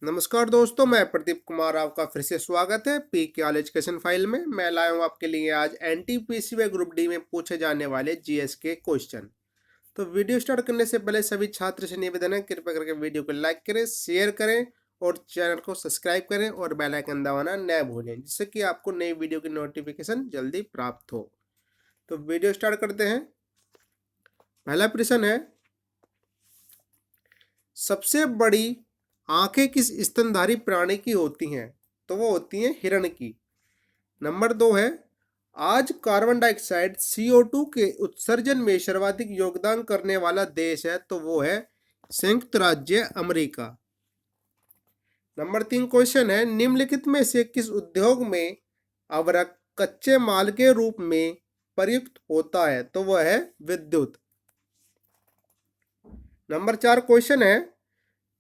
नमस्कार दोस्तों, मैं प्रदीप कुमार आपका फिर से स्वागत है पी के ऑल एजुकेशन फाइल में। मैं लाया हूँ आपके लिए आज एनटीपीसी व ग्रुप डी में पूछे जाने वाले जीएस के क्वेश्चन। तो वीडियो स्टार्ट करने से पहले सभी छात्र से निवेदन है, कृपया करके वीडियो को लाइक करें, शेयर करें और चैनल को सब्सक्राइब करें और बेल आइकन दबाना न भूलें, जिससे कि आपको नई वीडियो की नोटिफिकेशन जल्दी प्राप्त हो। तो वीडियो स्टार्ट करते हैं। पहला प्रश्न है, सबसे बड़ी आंखें किस स्तनधारी प्राणी की होती हैं? तो वो होती हैं हिरण की। नंबर 2 है, आज कार्बन डाइऑक्साइड CO2 के उत्सर्जन में सर्वाधिक योगदान करने वाला देश है, तो वो है संयुक्त राज्य अमेरिका। नंबर 3 क्वेश्चन है, निम्नलिखित में से किस उद्योग में अवरक कच्चे माल के रूप में प्रयुक्त होता है? तो वह है विद्युत। नंबर 4 क्वेश्चन है,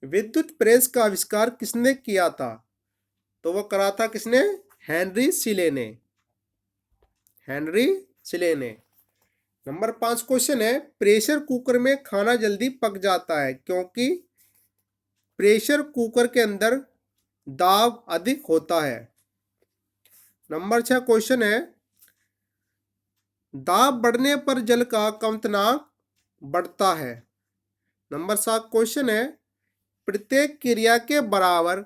विद्युत प्रेस का आविष्कार किसने किया था? तो वह करा था किसने? हेनरी सिले ने। हेनरी सिले ने। नंबर 5 क्वेश्चन है, प्रेशर कुकर में खाना जल्दी पक जाता है क्योंकि प्रेशर कुकर के अंदर दाब अधिक होता है। नंबर 6 क्वेश्चन है, दाब बढ़ने पर जल का कंपनांक बढ़ता है। नंबर 7 क्वेश्चन है, प्रत्येक क्रिया के बराबर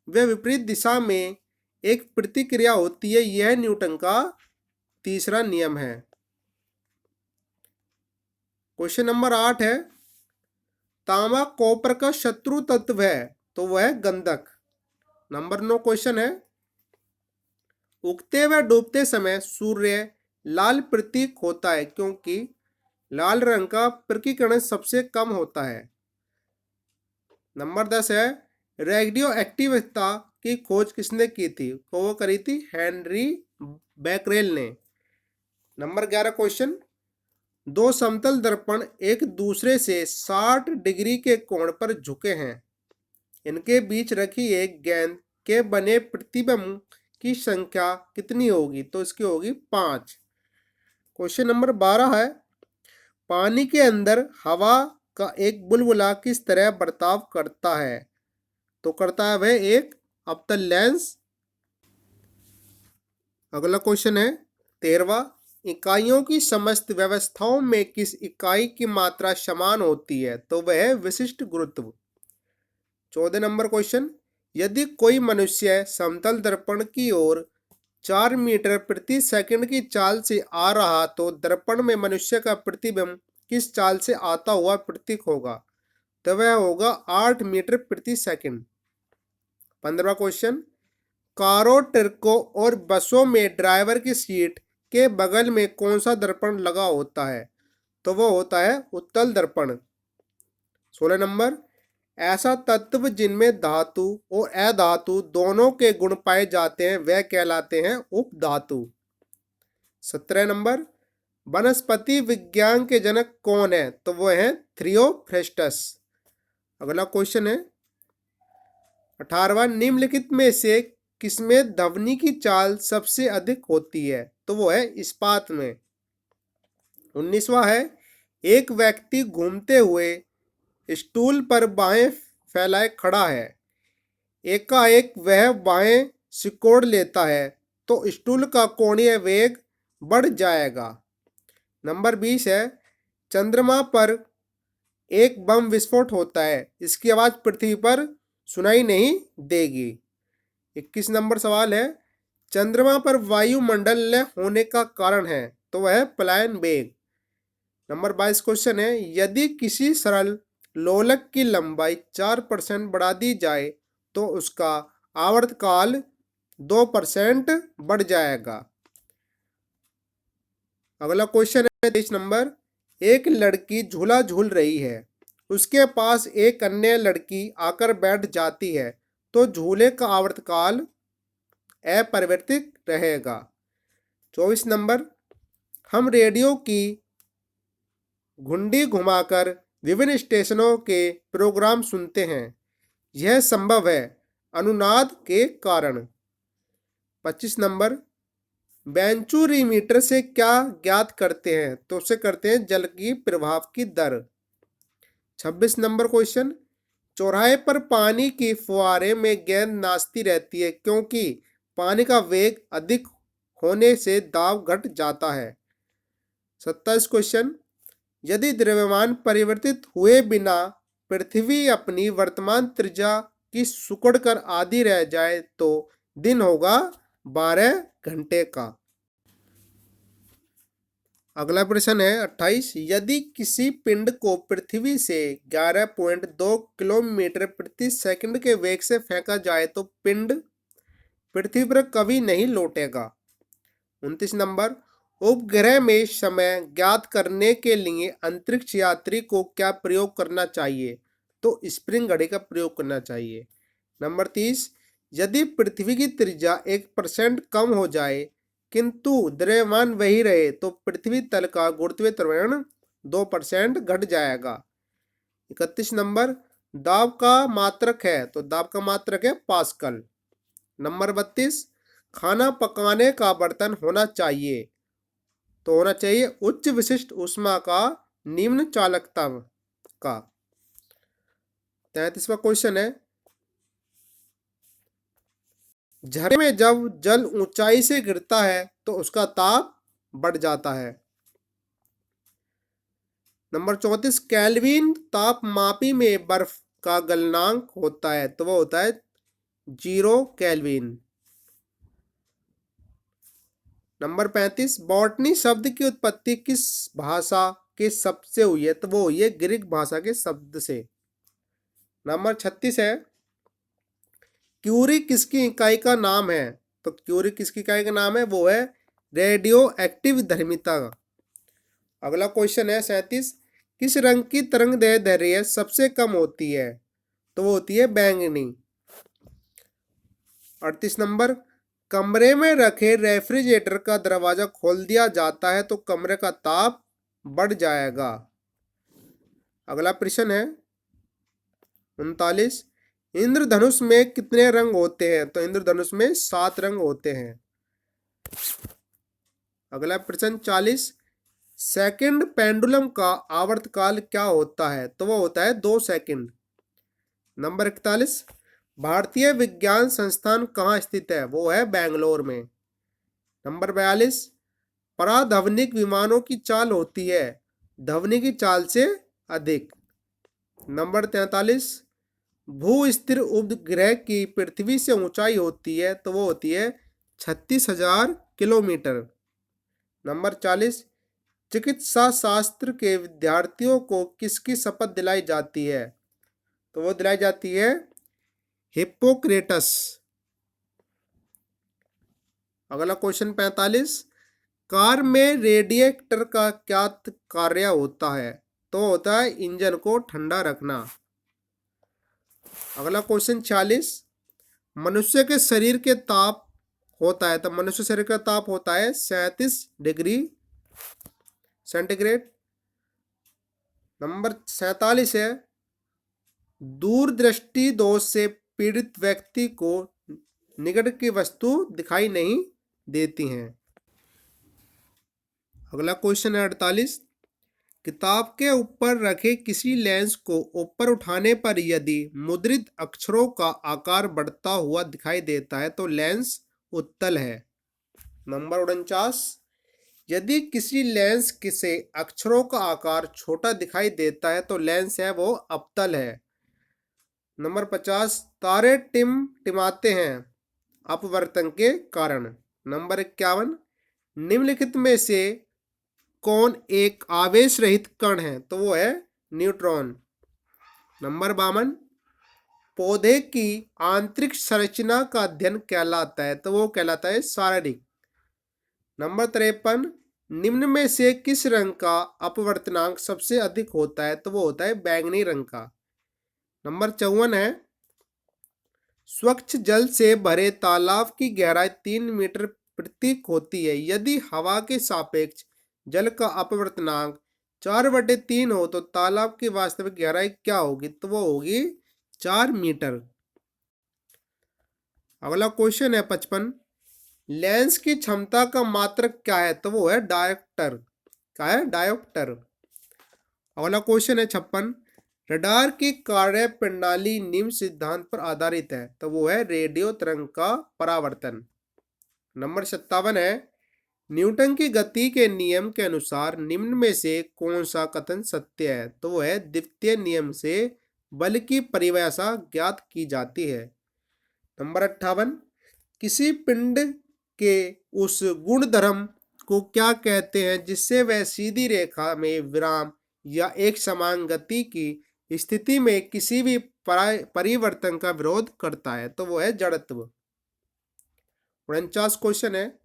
व विपरीत दिशा में एक प्रतिक्रिया होती है, यह न्यूटन का तीसरा नियम है। क्वेश्चन नंबर 8 है, तांबा कॉपर का शत्रु तत्व है, तो वह है गंधक। नंबर 9 क्वेश्चन है, उगते व डूबते समय सूर्य लाल प्रतीक होता है क्योंकि लाल रंग का प्रकीर्णन सबसे कम होता है। नंबर 10 है, रेडियो एक्टिविता की खोज किसने की थी? तो वो करी थी हेनरी बैकरेल ने। नंबर 11 क्वेश्चन, दो समतल दर्पण एक दूसरे से 60 डिग्री के कोण पर झुके हैं, इनके बीच रखी एक गेंद के बने प्रतिबिंब की संख्या कितनी होगी? तो इसकी होगी 5। क्वेश्चन नंबर 12 है, पानी के अंदर हवा का एक बुलबुला किस तरह बर्ताव करता है? तो करता है वह एक अवतल लेंस। अगला क्वेश्चन है 13वां, इकाइयों की समस्त व्यवस्थाओं में किस इकाई की मात्रा समान होती है? तो वह है विशिष्ट गुरुत्व। 14 नंबर क्वेश्चन, यदि कोई मनुष्य समतल दर्पण की ओर 4 मीटर प्रति सेकंड की चाल से आ रहा तो दर्पण में मनुष्य का प्रतिबिंब किस चाल से आता हुआ प्रतीक होगा? तो वह होगा 8 मीटर प्रति सेकंड। 15वां क्वेश्चन, कारों, ट्रकों और बसों में ड्राइवर की सीट के बगल में कौन सा दर्पण लगा होता है? तो वो होता है उत्तल दर्पण। 16 नंबर, ऐसा तत्व जिनमें धातु और अधातु दोनों के गुण पाए जाते हैं वह कहलाते हैं उपधातु। 17 नंबर, वनस्पति विज्ञान के जनक कौन है? तो वो है थियोफ्रेस्टस। अगला क्वेश्चन है 18वां, निम्नलिखित में से किसमें ध्वनि की चाल सबसे अधिक होती है? तो वो है इस्पात में। 19वां है, एक व्यक्ति घूमते हुए स्टूल पर बाहें फैलाए खड़ा है, एकाएक वह बाहें सिकोड़ लेता है तो स्टूल का कोणीय वेग बढ़ जाएगा। नंबर 20 है, चंद्रमा पर एक बम विस्फोट होता है, इसकी आवाज पृथ्वी पर सुनाई नहीं देगी। 21 नंबर सवाल है, चंद्रमा पर वायुमंडल होने का कारण है? तो वह है पलायन वेग। नंबर 22 क्वेश्चन है, यदि किसी सरल लोलक की लंबाई 4% बढ़ा दी जाए तो उसका आवर्तकाल 2% बढ़ जाएगा। अगला क्वेश्चन है 23 नंबर, एक लड़की झूला झूल रही है, उसके पास एक अन्य लड़की आकर बैठ जाती है तो झूले का आवर्तकाल अपरिवर्तित रहेगा। 24 नंबर, हम रेडियो की घुंडी घुमाकर विभिन्न स्टेशनों के प्रोग्राम सुनते हैं, यह संभव है अनुनाद के कारण। 25 नंबर, बेंचुरीमीटर से क्या ज्ञात करते हैं? तो उसे करते हैं जल की प्रवाह की दर। 26 नंबर क्वेश्चन, चौराहे पर पानी की फुहारे में गेंद नाचती रहती है क्योंकि पानी का वेग अधिक होने से दाब घट जाता है। 27 क्वेश्चन, यदि द्रव्यमान परिवर्तित हुए बिना पृथ्वी अपनी वर्तमान त्रिज्या की सिकुड़ कर आधी रह जाए तो दिन होगा 12 घंटे का। अगला प्रश्न है 28, यदि किसी पिंड को पृथ्वी से 11.2 किलोमीटर प्रति सेकंड के वेग से फेंका जाए तो पिंड पृथ्वी पर कभी नहीं लौटेगा। 29 नंबर, उपग्रह में समय ज्ञात करने के लिए अंतरिक्ष यात्री को क्या प्रयोग करना चाहिए? तो स्प्रिंग घड़ी का प्रयोग करना चाहिए। नंबर 30, यदि पृथ्वी की त्रिज्या 1% कम हो जाए किंतु द्रव्यमान वही रहे तो पृथ्वी तल का गुरुत्वीय त्वरण 2% घट जाएगा। 31 नंबर, दाब का मात्रक है तो दाब का मात्रक है पास्कल। नंबर 32, खाना पकाने का बर्तन होना चाहिए तो होना चाहिए उच्च विशिष्ट ऊष्मा का, निम्न चालकता का। 33वां क्वेश्चन है, झरने में जब जल ऊंचाई से गिरता है तो उसका ताप बढ़ जाता है। नंबर 34, केल्विन तापमापी में बर्फ का गलनांक होता है तो वो होता है 0 केल्विन। नंबर 35, बॉटनी शब्द की उत्पत्ति किस भाषा के शब्द से हुई है तो वो हुई है ग्रीक भाषा के शब्द से। नंबर 36 है, क्यूरी किसकी इकाई का नाम है? तो क्यूरी किसकी इकाई का नाम है? वो है रेडियो एक्टिव धर्मिता। अगला क्वेश्चन है 37, किस रंग की तरंग दैर्ध्य सबसे कम होती है? तो वो होती है बैंगनी। 38 नंबर, कमरे में रखे रेफ्रिजरेटर का दरवाजा खोल दिया जाता है तो कमरे का ताप बढ़ जाएगा। अगला प्रश्न है 39, इंद्रधनुष में कितने रंग होते हैं? तो इंद्रधनुष में 7 रंग होते हैं। अगला प्रश्न 40, सेकंड पेंडुलम का आवर्तकाल क्या होता है? तो वो होता है 2 सेकंड। नंबर 41, भारतीय विज्ञान संस्थान कहाँ स्थित है? वो है बेंगलोर में। नंबर 42, पराध्वनिक विमानों की चाल होती है ध्वनि की चाल से अधिक। नंबर 43, भू स्थिर उपग्रह की पृथ्वी से ऊंचाई होती है तो वो होती है 36,000 किलोमीटर। नंबर 40, चिकित्सा शास्त्र के विद्यार्थियों को किसकी शपथ दिलाई जाती है? तो वो दिलाई जाती है हिप्पोक्रेटस। अगला क्वेश्चन 45, कार में रेडिएटर का क्या कार्य होता है? तो होता है इंजन को ठंडा रखना। अगला क्वेश्चन 46, मनुष्य के शरीर के ताप होता है तो मनुष्य शरीर का ताप होता है 37 डिग्री सेंटीग्रेड। नंबर 47 है, दूरदृष्टि दोष से पीड़ित व्यक्ति को निकट की वस्तु दिखाई नहीं देती हैं। अगला क्वेश्चन है 48, किताब के ऊपर रखे किसी लेंस को ऊपर उठाने पर यदि मुद्रित अक्षरों का आकार बढ़ता हुआ दिखाई देता है तो लेंस उत्तल है। नंबर 49, यदि किसी लेंस से अक्षरों का आकार छोटा दिखाई देता है तो लेंस है वो अवतल है। नंबर 50, तारे टिमटिमाते हैं अपवर्तन के कारण। नंबर 51, निम्नलिखित में से कौन एक आवेश रहित कण है? तो वो है न्यूट्रॉन। नंबर 52, पौधे की आंतरिक संरचना का अध्ययन कहलाता है तो वो कहलाता है शारीरिक। नंबर 53, निम्न में से किस रंग का अपवर्तनांक सबसे अधिक होता है? तो वो होता है बैंगनी रंग का। नंबर 54 है, स्वच्छ जल से भरे तालाब की गहराई 3 मीटर प्रतीक होती है यदि हवा के सापेक्ष जल का अपवर्तनांक 4/3 हो तो तालाब की वास्तविक गहराई क्या होगी? तो वो होगी 4 मीटर। अगला क्वेश्चन है 55, लेंस की क्षमता का मात्रक क्या है? तो वो है डायोप्टर। क्या है? डायोप्टर। अगला क्वेश्चन है 56, रडार की कार्य प्रणाली निम्न सिद्धांत पर आधारित है, तो वो है रेडियो तरंग का परावर्तन। नंबर 57 है, न्यूटन की गति के नियम के अनुसार निम्न में से कौन सा कथन सत्य है, तो वो है द्वितीय नियम से बल की परिभाषा ज्ञात की जाती है। नंबर 58, किसी पिंड के उस गुणधर्म को क्या कहते हैं जिससे वह सीधी रेखा में विराम या एक समान गति की स्थिति में किसी भी परिवर्तन का विरोध करता है, तो वो है जड़त्व। 49 क्वेश्चन है,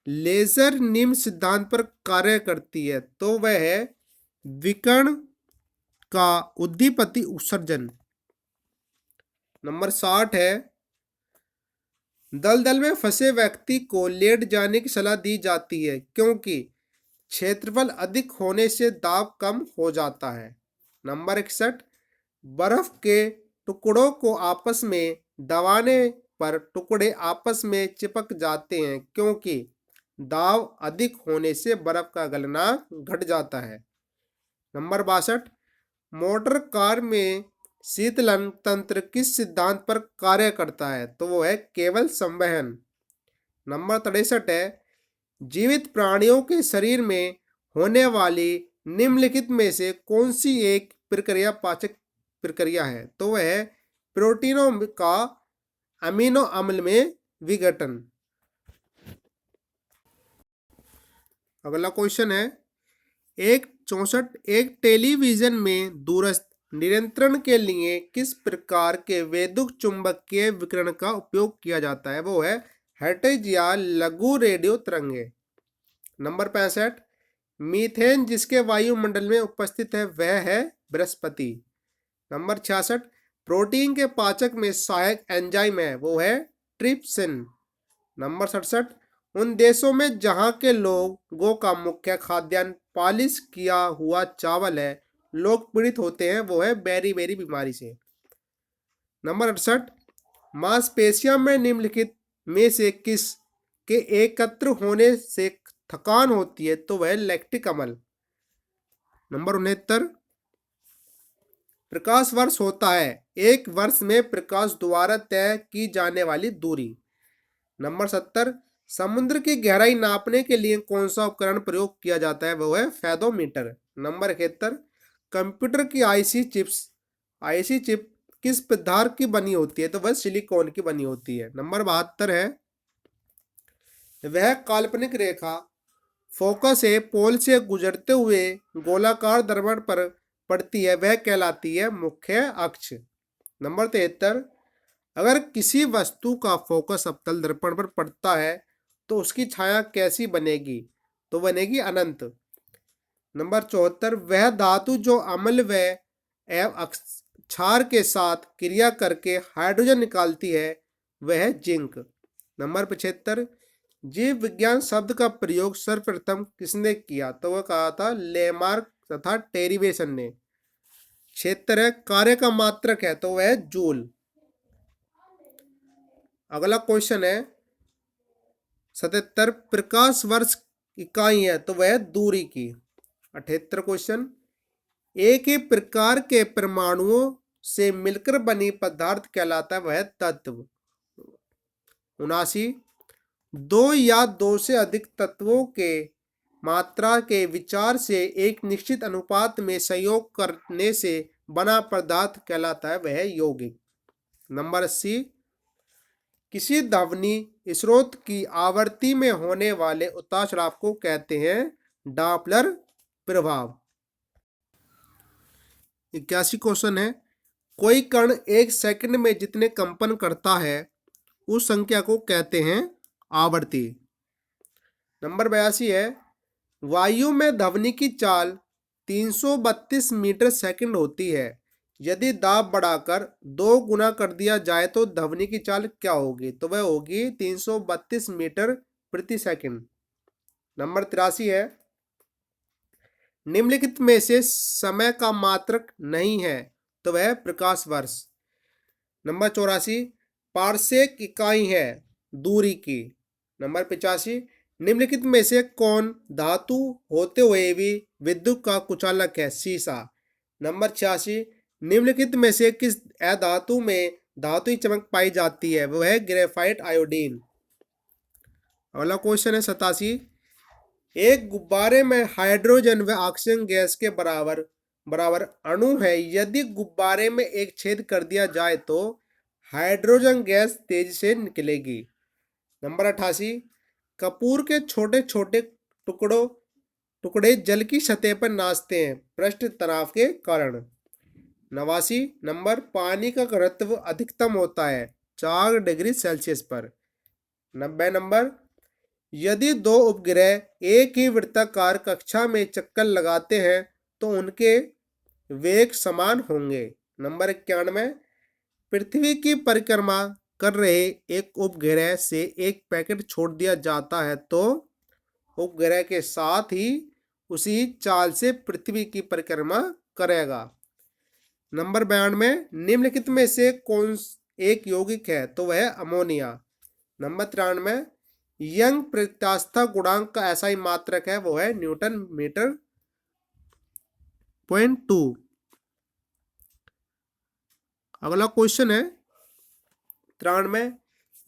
लेजर निम्न सिद्धांत पर कार्य करती है, तो वह है विकिरण का उद्दीपति उत्सर्जन। नंबर 60 है, दलदल में फंसे व्यक्ति को लेट जाने की सलाह दी जाती है क्योंकि क्षेत्रफल अधिक होने से दाब कम हो जाता है। नंबर 61, बर्फ के टुकड़ों को आपस में दबाने पर टुकड़े आपस में चिपक जाते हैं क्योंकि दाब अधिक होने से बर्फ का गलना घट जाता है। नंबर 62, मोटर कार में शीतलन तंत्र किस सिद्धांत पर कार्य करता है, तो वो है केवल संवहन। नंबर 63 है, जीवित प्राणियों के शरीर में होने वाली निम्नलिखित में से कौन सी एक प्रक्रिया पाचक प्रक्रिया है, तो वह है प्रोटीनों का अमीनो अम्ल में विघटन। अगला क्वेश्चन है, एक टेलीविजन में दूरस्थ नियंत्रण के लिए किस प्रकार के वैद्युत चुंबकीय विकिरण का उपयोग किया जाता है, वो है हर्ट्ज या लघु रेडियो तरंगे। नंबर 65, मीथेन जिसके वायुमंडल में उपस्थित है वह है बृहस्पति। नंबर 66, प्रोटीन के पाचक में सहायक एंजाइम है, वो है ट्रिप्सिन। नंबर 67, उन देशों में जहां के लोगों का मुख्य खाद्यान्न पॉलिश किया हुआ चावल है, लोग पीड़ित होते हैं, वो है बेरी बीमारी से। नंबर 68, मांसपेशियों में निम्नलिखित में से किस के एकत्र होने से थकान होती है, तो वह लैक्टिक अम्ल। नंबर 69, प्रकाश वर्ष होता है एक वर्ष में प्रकाश द्वारा तय की जाने वाली दूरी। नंबर 70, समुद्र की गहराई नापने के लिए कौन सा उपकरण प्रयोग किया जाता है, वो है फेदोमीटर। नंबर 71, कंप्यूटर की आईसी चिप किस पदार्थ की बनी होती है, तो वह सिलिकॉन की बनी होती है। नंबर 72 है, वह काल्पनिक रेखा फोकस से पोल से गुजरते हुए गोलाकार दर्पण पर पड़ती है, वह कहलाती है मुख्य अक्ष। नंबर 73, अगर किसी वस्तु का फोकस अवतल दर्पण पर पड़ता है तो उसकी छाया कैसी बनेगी, तो बनेगी अनंत। नंबर 74, वह धातु जो अम्ल व एवं क्षार के साथ क्रिया करके हाइड्रोजन निकालती है वह है जिंक। नंबर 75, जीव विज्ञान शब्द का प्रयोग सर्वप्रथम किसने किया, तो वह कहा था लेमार्क तथा डेरिवेशन ने। क्षेत्र है, कार्य का मात्रक है, तो वह है जूल। अगला क्वेश्चन है 77, प्रकाश वर्ष इकाई है, तो वह दूरी की। 78 क्वेश्चन, एक ही प्रकार के परमाणुओं से मिलकर बनी पदार्थ कहलाता है, वह तत्व। 79, दो या दो से अधिक तत्वों के मात्रा के विचार से एक निश्चित अनुपात में संयोग करने से बना पदार्थ कहलाता है, वह यौगिक। नंबर 80, किसी ध्वनि स्रोत की आवृत्ति में होने वाले उतार चढ़ाव को कहते हैं डॉपलर प्रभाव। 81 क्वेश्चन है, कोई कण एक सेकंड में जितने कंपन करता है उस संख्या को कहते हैं आवृत्ति। नंबर 82 है, वायु में ध्वनि की चाल 332 मीटर सेकंड होती है, यदि दाब बढ़ाकर 2 गुना कर दिया जाए तो ध्वनि की चाल क्या होगी, तो वह होगी 332 मीटर प्रति सेकंड। नंबर 83 है, निम्नलिखित में से समय का मात्रक नहीं है, तो वह प्रकाश वर्ष। नंबर 84, पारसेक इकाई है दूरी की। नंबर 85, निम्नलिखित में से कौन धातु होते हुए भी विद्युत का कुचालक है, शीशा। नंबर 86, निम्नलिखित में से किस अधातु में धातुई चमक पाई जाती है? वो है ग्रेफाइट आयोडीन। अगला क्वेश्चन है 87, एक गुब्बारे में हाइड्रोजन व ऑक्सीजन गैस के बराबर बराबर अणु है। यदि गुब्बारे में एक छेद कर दिया जाए तो हाइड्रोजन गैस तेजी से निकलेगी। नंबर 88, कपूर के छोटे छोटे टुकड़े जल की सतह पर नाचते हैं पृष्ठ तनाव के कारण। 89 नंबर, पानी का घनत्व अधिकतम होता है 4 डिग्री सेल्सियस पर। 90 नंबर, यदि दो उपग्रह एक ही वृत्ताकार कक्षा में चक्कर लगाते हैं तो उनके वेग समान होंगे। नंबर 91, पृथ्वी की परिक्रमा कर रहे एक उपग्रह से एक पैकेट छोड़ दिया जाता है तो उपग्रह के साथ ही उसी चाल से पृथ्वी की परिक्रमा करेगा। नंबर 92, निम्नलिखित में से कौन एक यौगिक है? तो वह अमोनिया। नंबर 93, यंग प्रत्यास्था गुणांक का ऐसा ही मात्रक है, वो है न्यूटन मीटर .2। अगला क्वेश्चन है 93,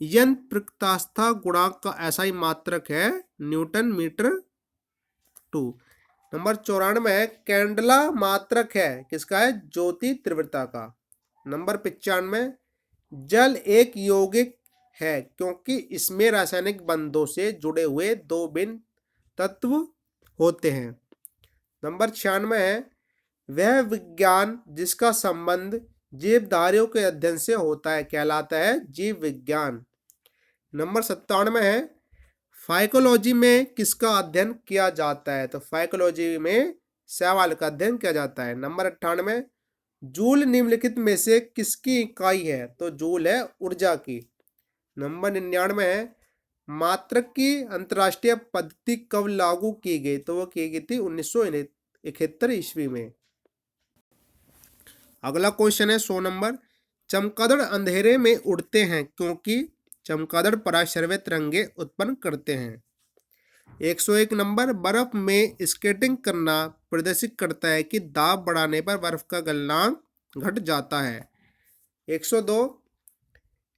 यंग प्रत्यास्था गुणांक का ऐसा ही मात्रक है न्यूटन मीटर 2। नंबर 94, कैंडला मात्रक है किसका है? ज्योति तीव्रता का। नंबर 95, जल एक यौगिक है क्योंकि इसमें रासायनिक बंधों से जुड़े हुए दो भिन्न तत्व होते हैं। नंबर 96 है, वह विज्ञान जिसका संबंध जीवधारियों के अध्ययन से होता है कहलाता है जीव विज्ञान। नंबर 97 है, फाइकोलॉजी में किसका अध्ययन किया जाता है? तो फाइकोलॉजी में शैवाल का अध्ययन किया जाता है। नंबर 98, जूल निम्नलिखित में से किसकी इकाई है? तो जूल है ऊर्जा की। नंबर 99 है, मात्रक की अंतर्राष्ट्रीय पद्धति कब लागू की गई? तो वो की गई थी 1971 ईस्वी में। अगला क्वेश्चन है 100 नंबर, चमगादड़ अंधेरे में उड़ते हैं क्योंकि चमगादड़ पराश्रव्य तरंगे उत्पन्न करते हैं। 101 नंबर, बर्फ में स्केटिंग करना प्रदर्शित करता है कि दाब बढ़ाने पर बर्फ का गलनांक घट जाता है। 102,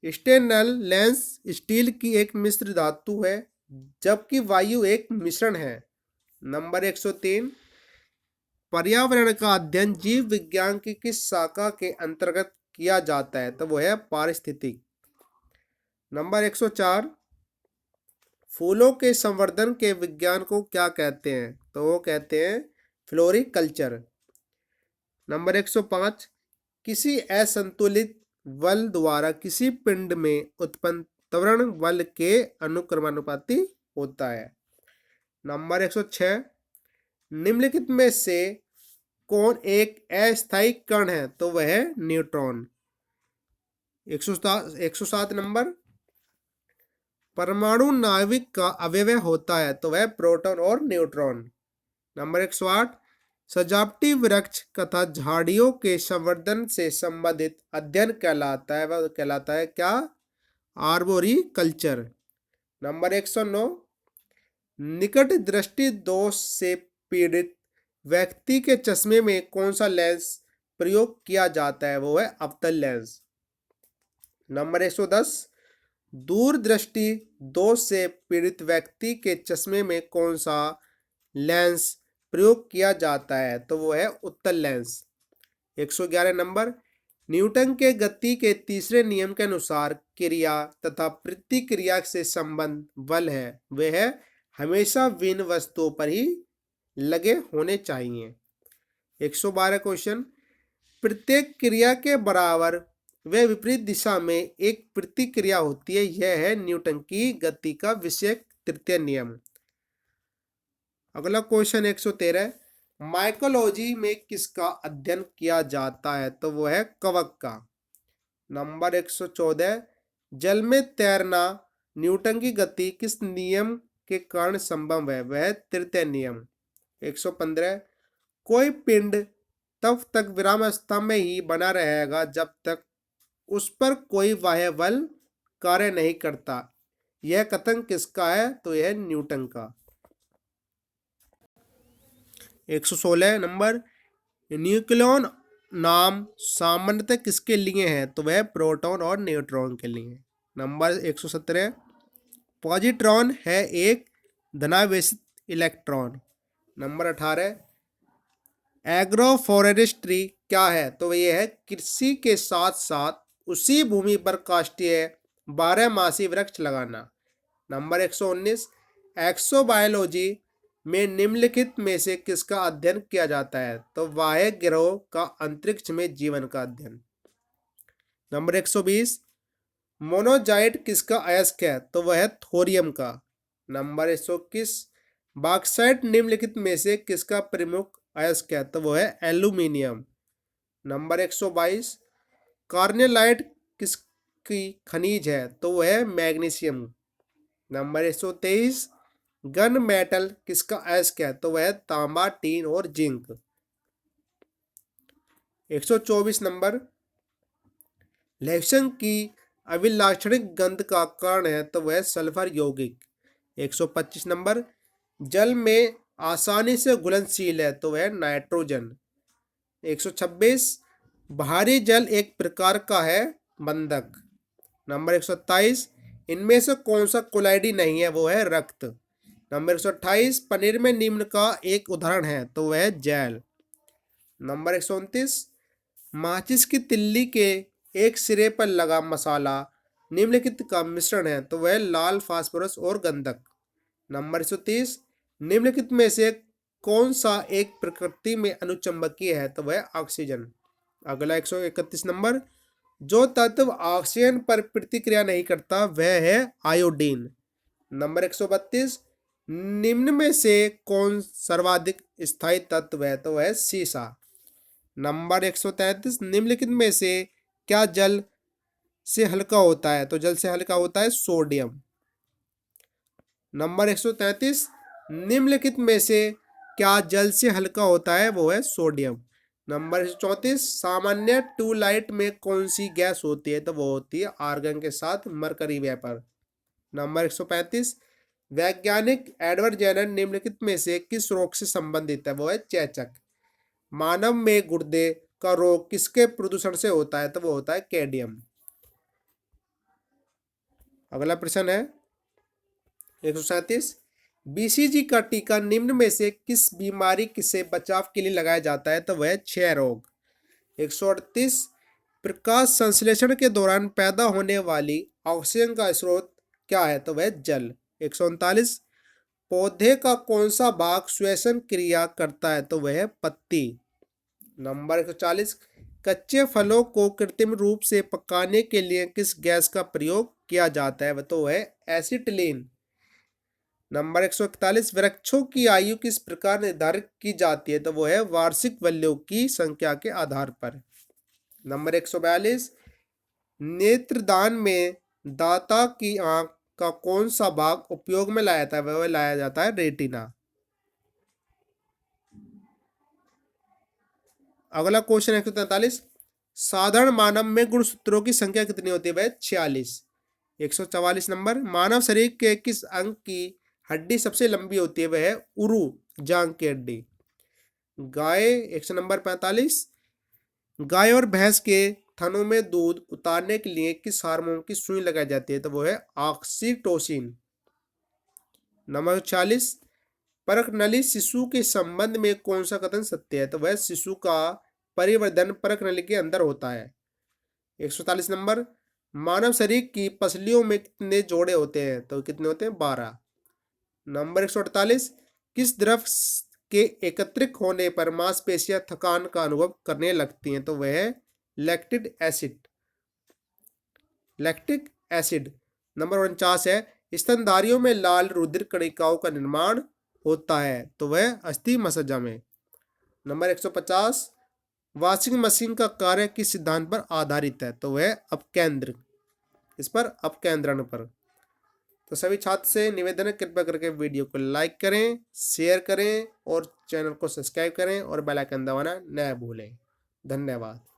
स्टेनल लेंस स्टील की एक मिश्र धातु है जबकि वायु एक मिश्रण है। नंबर 103, पर्यावरण का अध्ययन जीव विज्ञान की किस शाखा के अंतर्गत किया जाता है? तो वो है पारिस्थितिक। नंबर 104, फूलों के संवर्धन के विज्ञान को क्या कहते हैं? तो वो कहते हैं फ्लोरिकल्चर। नंबर 105, किसी असंतुलित बल द्वारा किसी पिंड में उत्पन्न त्वरण बल के अनुक्रमानुपाती होता है। नंबर 106, निम्नलिखित में से कौन एक अस्थायी कण है? तो वह है न्यूट्रॉन। 107 नंबर, परमाणु नाभिक का अवयव होता है तो वह प्रोटॉन और न्यूट्रॉन। नंबर 108, सजावटी वृक्ष तथा झाड़ियों के संवर्धन से संबंधित अध्ययन कहलाता है, वह कहलाता है क्या? आर्बोरिकल्चर। नंबर 109, निकट दृष्टि दोष से पीड़ित व्यक्ति के चश्मे में कौन सा लेंस प्रयोग किया जाता है? वो है अवतल लेंस। नंबर 110, दूरदृष्टि दोष से पीड़ित व्यक्ति के चश्मे में कौन सा लेंस प्रयोग किया जाता है? तो वो है उत्तल लेंस। 111 नंबर, न्यूटन के गति के तीसरे नियम के अनुसार क्रिया तथा प्रतिक्रिया से संबंध बल है वह है हमेशा विभिन्न वस्तुओं पर ही लगे होने चाहिए। 112 क्वेश्चन, प्रत्येक क्रिया के बराबर व विपरीत दिशा में एक प्रतिक्रिया होती है, यह है न्यूटन की गति का विषयक तृतीय नियम। अगला क्वेश्चन 113, माइकोलॉजी में किसका अध्ययन किया जाता है? तो वो है कवक का। नंबर 114, जल में तैरना न्यूटन की गति किस नियम के कारण संभव है? वह तृतीय नियम। 115, कोई पिंड तब तक विरामावस्था में ही बना रहेगा जब तक उस पर कोई बाह्य बल कार्य नहीं करता, यह कथन किसका है? तो यह न्यूटन का। 116 नंबर, न्यूक्लियन नाम सामान्यतः किसके लिए है? तो वह प्रोटॉन और न्यूट्रॉन के लिए। नंबर 117, पॉजिट्रॉन है एक धनावेशित इलेक्ट्रॉन। नंबर 18, एग्रो फॉरेस्ट्री क्या है? तो ये है कृषि के साथ साथ उसी भूमि पर काष्ठीय 12 मासी वृक्ष लगाना। नंबर 119, एक्सोबायोलॉजी में निम्नलिखित में से किसका अध्ययन किया जाता है? तो बाह्य ग्रहों का अंतरिक्ष में जीवन का अध्ययन। नंबर 120, मोनोजाइट किसका अयस्क है? तो वह है थोरियम का। नंबर 121, बॉक्साइट निम्नलिखित में से किसका प्रमुख अयस्क है? तो वह है एल्यूमिनियम। नंबर 122, कार्नेलाइट किसकी खनिज है? तो वह है मैग्नीशियम। नंबर 123, गन मेटल किसका अयस्क है? तो वह है तांबा, टीन और जिंक। 124 नंबर, लहसुन की अभिलाक्षणिक गंध का कारण है? तो वह सल्फर यौगिक। 125 नंबर, जल में आसानी से घुलनशील है? तो वह नाइट्रोजन। 126, भारी जल एक प्रकार का है बंधक। नंबर 127, इनमें से कौन सा कोलाइडी नहीं है? वो है रक्त। नंबर 128, पनीर में निम्न का एक उदाहरण है? तो वह है जेल। नंबर 129, माचिस की तिल्ली के एक सिरे पर लगा मसाला निम्नलिखित का मिश्रण है? तो वह लाल फास्फोरस और गंधक। नंबर 130, निम्नलिखित में से कौन सा एक प्रकृति में अनुचंबकीय है? तो वह ऑक्सीजन। अगला 131 नंबर, जो तत्व ऑक्सीजन पर प्रतिक्रिया नहीं करता वह है आयोडीन। नंबर 132, निम्न में से कौन सर्वाधिक स्थायी तत्व है? तो वह है सीसा। नंबर 133, निम्नलिखित में से क्या जल से हल्का होता है? तो जल से हल्का होता है सोडियम। नंबर 133, निम्नलिखित में से क्या जल से हल्का होता है? वो है सोडियम। नंबर 134, सामान्य ट्यूबलाइट में कौन सी गैस होती है? तो वो होती है आर्गन के साथ मरकरी वेपर। नंबर 135, वैज्ञानिक एडवर्ड जेनर निम्नलिखित में से किस रोग से संबंधित है? वो है चेचक। मानव में गुर्दे का रोग किसके प्रदूषण से होता है? तो वो होता है कैडियम। अगला प्रश्न है 137, बीसीजी का टीका निम्न में से किस बीमारी से बचाव के लिए लगाया जाता है? तो वह क्षय रोग। 138, प्रकाश संश्लेषण के दौरान पैदा होने वाली ऑक्सीजन का स्रोत क्या है? तो वह जल। 139, पौधे का कौन सा भाग श्वसन क्रिया करता है? तो वह है पत्ती। नंबर 140, कच्चे फलों को कृत्रिम रूप से पकाने के लिए किस गैस का प्रयोग किया जाता है? तो वह है एसिटिलीन। नंबर 141, वृक्षों की आयु किस प्रकार निर्धारित की जाती है? तो वो है वार्षिक वल्यों की संख्या के आधार पर। नंबर 142, नेत्रदान में दाता की आंख का कौन सा भाग उपयोग में लाया जाता है? वह लाया जाता है रेटिना। अगला क्वेश्चन 143, साधारण मानव में गुणसूत्रों की संख्या कितनी होती है? वह 46। 144 नंबर, मानव शरीर के किस अंग की हड्डी सबसे लंबी होती है? वह है उरु, जांग की हड्डी। गाय 100 नंबर 45, गाय और भैंस के थनों में दूध उतारने के लिए किस हार्मोन की सुई लगाई जाती है? तो वो है ऑक्सीटोसिन। नंबर 40, परख नली शिशु के संबंध में कौन सा कथन सत्य है? तो वह शिशु का परिवर्धन परख नली के अंदर होता है। 147 नंबर, मानव शरीर की पसलियों में कितने जोड़े होते हैं? तो कितने होते हैं? 12। नंबर 148, किस द्रव के एकत्रित होने पर मांसपेशियां थकान का अनुभव करने लगती हैं? तो वह है lactic acid. Lactic acid. Number 49 है, स्तनधारियों में लाल रुधिर कणिकाओं का निर्माण होता है? तो वह अस्थि मज्जा में। नंबर 150, वॉशिंग मशीन का कार्य किस सिद्धांत पर आधारित है? तो वह अपकेंद्र, इस पर अपकेंद्रण पर। तो सभी छात्र से निवेदन है, कृपया करके वीडियो को लाइक करें, शेयर करें और चैनल को सब्सक्राइब करें और बेल आइकन दबाना न भूलें। धन्यवाद।